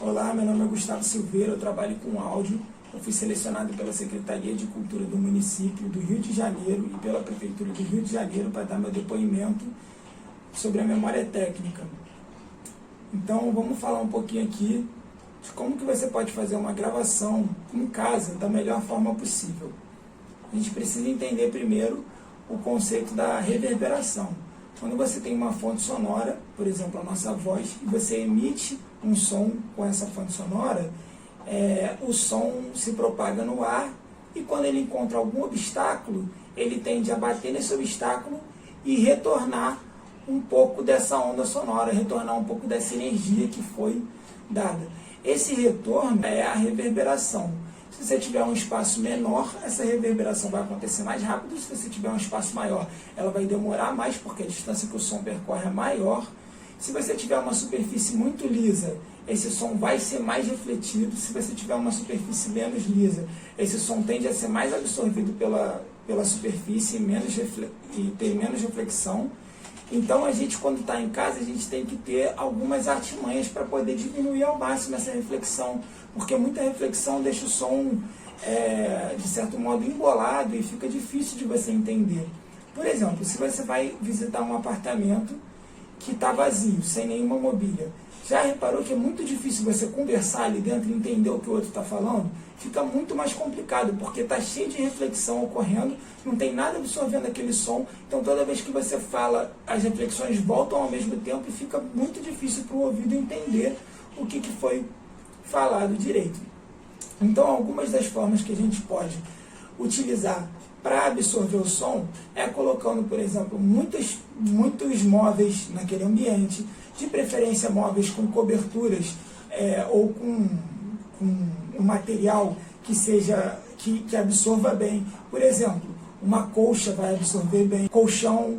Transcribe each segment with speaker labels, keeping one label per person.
Speaker 1: Olá, meu nome é Gustavo Silveira, eu trabalho com áudio. Eu fui selecionado pela Secretaria de Cultura do município do Rio de Janeiro e pela Prefeitura do Rio de Janeiro para dar meu depoimento sobre a memória técnica. Então, vamos falar um pouquinho aqui de como que você pode fazer uma gravação em casa da melhor forma possível. A gente precisa entender primeiro o conceito da reverberação. Quando você tem uma fonte sonora, por exemplo, a nossa voz, e você emite um som com essa fonte sonora, o som se propaga no ar e quando ele encontra algum obstáculo, ele tende a bater nesse obstáculo e retornar um pouco dessa onda sonora, retornar um pouco dessa energia que foi dada. Esse retorno é a reverberação. Se você tiver um espaço menor, essa reverberação vai acontecer mais rápido. Se você tiver um espaço maior, ela vai demorar mais, porque a distância que o som percorre é maior. Se você tiver uma superfície muito lisa, esse som vai ser mais refletido. Se você tiver uma superfície menos lisa, esse som tende a ser mais absorvido pela superfície e ter menos reflexão. Então, a gente, quando está em casa, a gente tem que ter algumas artimanhas para poder diminuir ao máximo essa reflexão, porque muita reflexão deixa o som, de certo modo, embolado e fica difícil de você entender. Por exemplo, se você vai visitar um apartamento que está vazio, sem nenhuma mobília, já reparou que é muito difícil você conversar ali dentro e entender o que o outro está falando? Fica muito mais complicado, porque está cheio de reflexão ocorrendo, não tem nada absorvendo aquele som, então toda vez que você fala, as reflexões voltam ao mesmo tempo e fica muito difícil para o ouvido entender o que foi falado direito. Então, algumas das formas que a gente pode utilizar para absorver o som é colocando, por exemplo, muitos móveis naquele ambiente, de preferência móveis com coberturas ou com um material que absorva bem. Por exemplo, uma colcha vai absorver bem, colchão,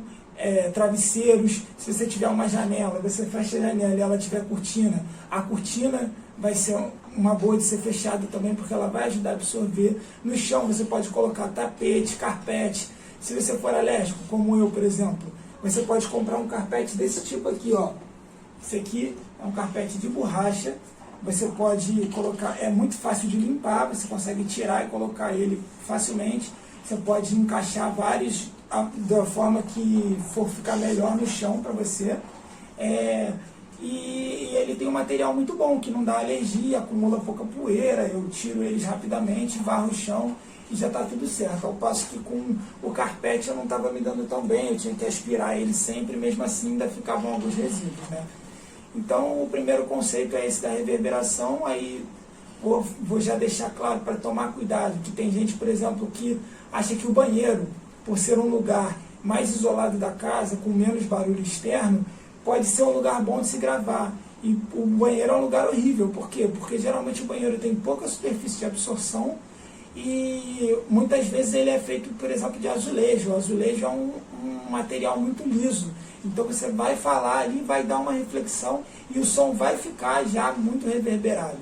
Speaker 1: travesseiros. Se você tiver uma janela, você fecha a janela e ela tiver cortina, a cortina vai ser uma boa de ser fechada também, porque ela vai ajudar a absorver. No chão você pode colocar tapete, carpete. Se você for alérgico, como eu, por exemplo, você pode comprar um carpete desse tipo aqui, ó. Esse aqui é um carpete de borracha. Você pode colocar, é muito fácil de limpar, você consegue tirar e colocar ele facilmente. Você pode encaixar vários da forma que for ficar melhor no chão para você. E ele tem um material muito bom, que não dá alergia, acumula pouca poeira, eu tiro eles rapidamente, varro o chão e já está tudo certo. Ao passo que com o carpete eu não estava me dando tão bem, eu tinha que aspirar ele sempre, mesmo assim ainda ficavam alguns resíduos, né? Então, o primeiro conceito é esse da reverberação. Aí vou já deixar claro para tomar cuidado, que tem gente, por exemplo, que acha que o banheiro, por ser um lugar mais isolado da casa, com menos barulho externo, pode ser um lugar bom de se gravar. E o banheiro é um lugar horrível. Por quê? Porque geralmente o banheiro tem pouca superfície de absorção e muitas vezes ele é feito, por exemplo, de azulejo. O azulejo é um material muito liso. Então você vai falar ali, vai dar uma reflexão e o som vai ficar já muito reverberado.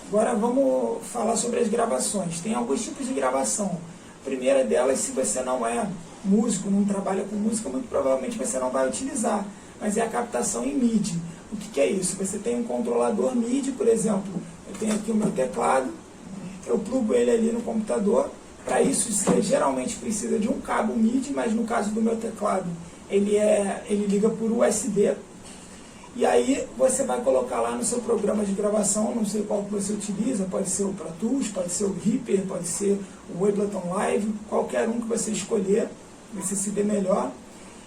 Speaker 1: Agora vamos falar sobre as gravações. Tem alguns tipos de gravação. A primeira delas, se você não é músico, não trabalha com música, muito provavelmente você não vai utilizar, mas é a captação em MIDI. O que é isso? Você tem um controlador MIDI, por exemplo, eu tenho aqui o meu teclado, eu plugo ele ali no computador. Para isso, você geralmente precisa de um cabo MIDI, mas no caso do meu teclado, ele liga por USB. E aí você vai colocar lá no seu programa de gravação, não sei qual que você utiliza, pode ser o Pro Tools, pode ser o Reaper, pode ser o Ableton Live, qualquer um que você escolher, você se dê melhor.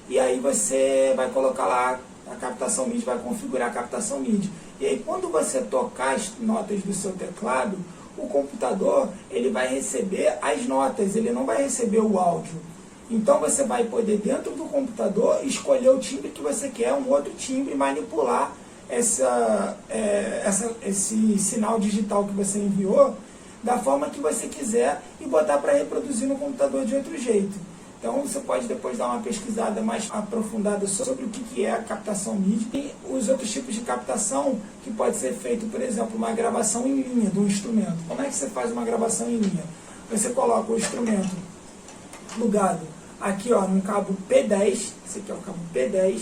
Speaker 1: E aí você vai colocar lá a captação MIDI, vai configurar a captação MIDI. E aí quando você tocar as notas do seu teclado, o computador ele vai receber as notas, ele não vai receber o áudio. Então você vai poder, dentro do computador, escolher o timbre que você quer, um outro timbre, e manipular esse sinal digital que você enviou da forma que você quiser e botar para reproduzir no computador de outro jeito. Então você pode depois dar uma pesquisada mais aprofundada sobre o que é a captação MIDI. E os outros tipos de captação que pode ser feito, por exemplo, uma gravação em linha do instrumento. Como é que você faz uma gravação em linha? Você coloca o instrumento plugado aqui, ó, num cabo P10, esse aqui é o cabo P10,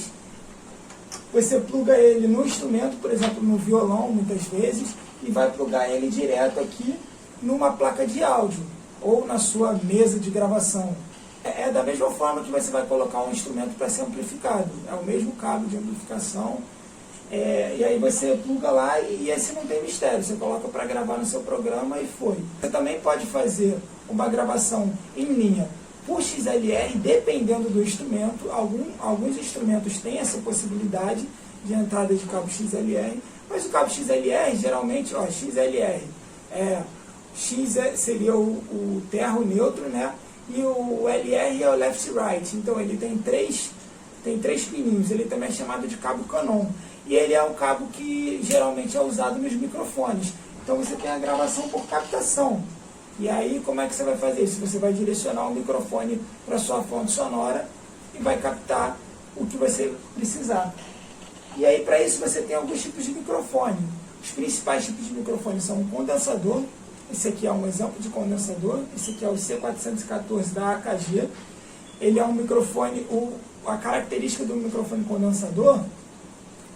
Speaker 1: você pluga ele no instrumento, por exemplo, no violão, muitas vezes, e vai plugar ele direto aqui numa placa de áudio, ou na sua mesa de gravação. É da mesma forma que você vai colocar um instrumento para ser amplificado. É o mesmo cabo de amplificação. E aí você pluga lá e esse não tem mistério. Você coloca para gravar no seu programa e foi. Você também pode fazer uma gravação em linha por XLR, dependendo do instrumento. Alguns instrumentos têm essa possibilidade de entrada de cabo XLR, mas o cabo XLR, geralmente, XLR, X seria o terro neutro, né? E o LR é o left right. Então ele tem três pininhos. Ele também é chamado de cabo Canon. E ele é um cabo que geralmente é usado nos microfones. Então você tem a gravação por captação. E aí como é que você vai fazer isso? Você vai direcionar o microfone para sua fonte sonora e vai captar o que você precisar. E aí para isso você tem alguns tipos de microfone. Os principais tipos de microfone são o condensador. Esse aqui é um exemplo de condensador. Esse aqui é o C414 da AKG. Ele é um microfone, a característica do microfone condensador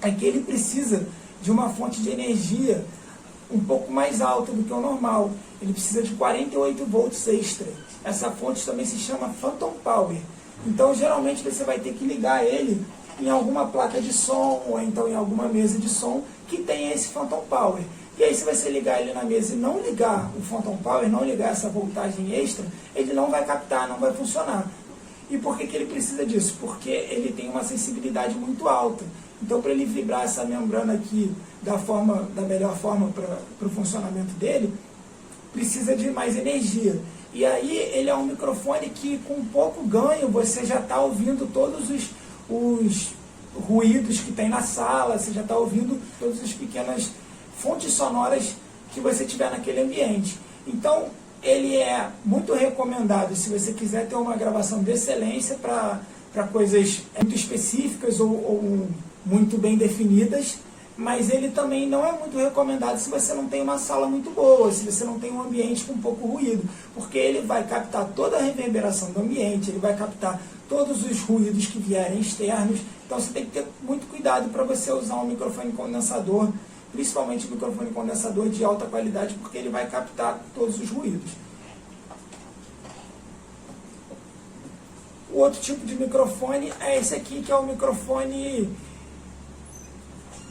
Speaker 1: é que ele precisa de uma fonte de energia um pouco mais alta do que o normal. Ele precisa de 48 volts extra. Essa fonte também se chama Phantom Power. Então, geralmente, você vai ter que ligar ele em alguma placa de som ou então em alguma mesa de som que tenha esse Phantom Power. E aí, se você ligar ele na mesa e não ligar o Phantom Power, não ligar essa voltagem extra, ele não vai captar, não vai funcionar. E por que ele precisa disso? Porque ele tem uma sensibilidade muito alta. Então, para ele vibrar essa membrana aqui da melhor forma para o funcionamento dele, precisa de mais energia. E aí, ele é um microfone que, com pouco ganho, você já está ouvindo todos os ruídos que tem na sala, você já está ouvindo todas as pequenas fontes sonoras que você tiver naquele ambiente. Então, ele é muito recomendado se você quiser ter uma gravação de excelência para coisas muito específicas ou muito bem definidas, mas ele também não é muito recomendado se você não tem uma sala muito boa, se você não tem um ambiente com pouco ruído, porque ele vai captar toda a reverberação do ambiente, ele vai captar todos os ruídos que vierem externos. Então você tem que ter muito cuidado para você usar um microfone condensador, principalmente um microfone condensador de alta qualidade, porque ele vai captar todos os ruídos. O outro tipo de microfone é esse aqui, que é o microfone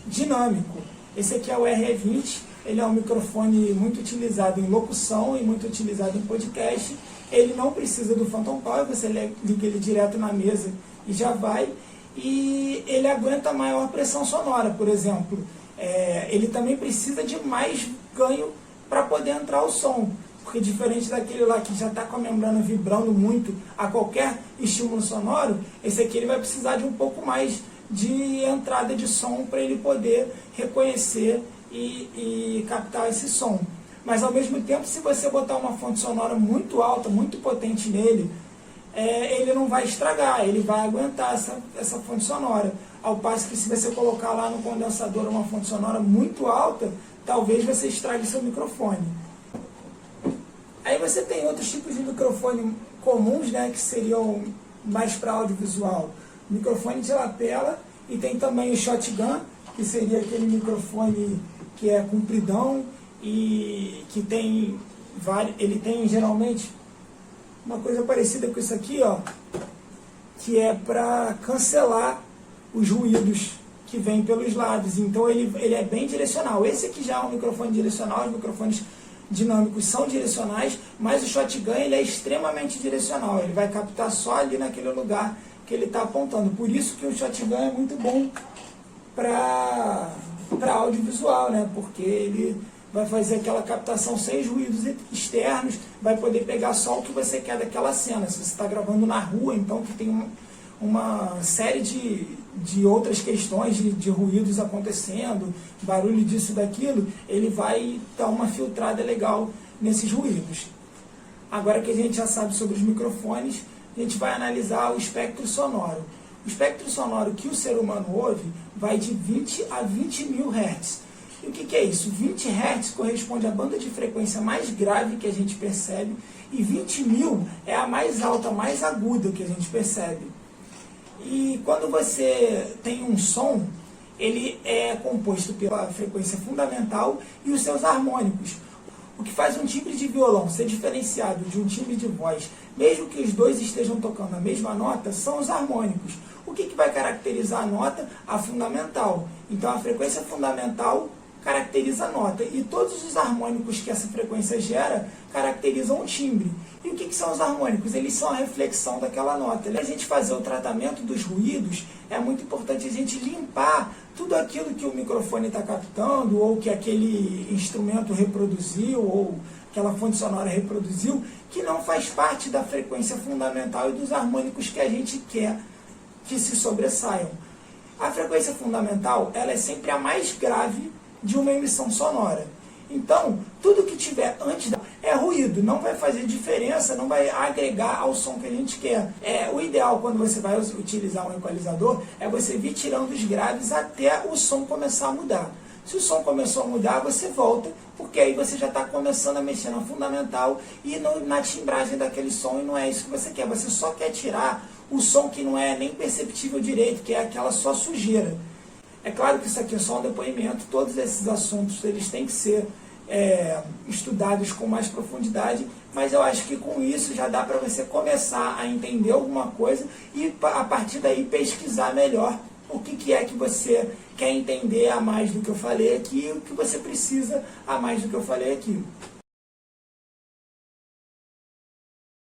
Speaker 1: dinâmico. Esse aqui é o RE20, ele é um microfone muito utilizado em locução e muito utilizado em podcast. Ele não precisa do Phantom Power, você liga ele direto na mesa e já vai. E ele aguenta maior pressão sonora, por exemplo. Ele também precisa de mais ganho para poder entrar o som. Porque diferente daquele lá que já está com a membrana vibrando muito a qualquer estímulo sonoro, esse aqui ele vai precisar de um pouco mais de entrada de som para ele poder reconhecer e captar esse som. Mas ao mesmo tempo, se você botar uma fonte sonora muito alta, muito potente nele, ele não vai estragar, ele vai aguentar essa fonte sonora. Ao passo que se você colocar lá no condensador uma fonte sonora muito alta, talvez você estrague seu microfone. Aí você tem outros tipos de microfone comuns, né, que seriam mais para audiovisual. Microfone de lapela, e tem também o shotgun, que seria aquele microfone que é compridão e que tem ele tem geralmente uma coisa parecida com isso aqui, ó, que é para cancelar os ruídos que vêm pelos lados. Então ele é bem direcional. Esse aqui já é um microfone direcional, os microfones dinâmicos são direcionais, mas o shotgun ele é extremamente direcional, ele vai captar só ali naquele lugar que ele está apontando. Por isso que o shotgun é muito bom para audiovisual, né? Porque ele vai fazer aquela captação sem ruídos externos, vai poder pegar só o que você quer daquela cena. Se você está gravando na rua, então que tem uma série de outras questões de ruídos acontecendo, barulho disso e daquilo, ele vai dar uma filtrada legal nesses ruídos. Agora que a gente já sabe sobre os microfones, a gente vai analisar o espectro sonoro. O espectro sonoro que o ser humano ouve vai de 20 a 20 mil Hz. E o que é isso? 20 Hz corresponde à banda de frequência mais grave que a gente percebe, e 20 mil é a mais alta, mais aguda que a gente percebe. E quando você tem um som, ele é composto pela frequência fundamental e os seus harmônicos. O que faz um timbre de violão ser diferenciado de um timbre de voz, mesmo que os dois estejam tocando a mesma nota, são os harmônicos. O que vai caracterizar a nota? A fundamental. Então a frequência fundamental caracteriza a nota. E todos os harmônicos que essa frequência gera caracterizam o timbre. E o que são os harmônicos? Eles são a reflexão daquela nota. Para a gente fazer o tratamento dos ruídos, é muito importante a gente limpar tudo aquilo que o microfone está captando, ou que aquele instrumento reproduziu, ou aquela fonte sonora reproduziu, que não faz parte da frequência fundamental e dos harmônicos que a gente quer que se sobressaiam. A frequência fundamental, ela é sempre a mais grave de uma emissão sonora. Então, tudo que tiver antes é ruído, não vai fazer diferença, não vai agregar ao som que a gente quer. O ideal, quando você vai utilizar um equalizador, é você vir tirando os graves até o som começar a mudar. Se o som começou a mudar, você volta, porque aí você já está começando a mexer na fundamental e na timbragem daquele som, e não é isso que você quer. Você só quer tirar o som que não é nem perceptível direito, que é aquela só sujeira. É claro que isso aqui é só um depoimento, todos esses assuntos eles têm que ser estudados com mais profundidade, mas eu acho que com isso já dá para você começar a entender alguma coisa e a partir daí pesquisar melhor o que é que você quer entender a mais do que eu falei aqui e o que você precisa a mais do que eu falei aqui.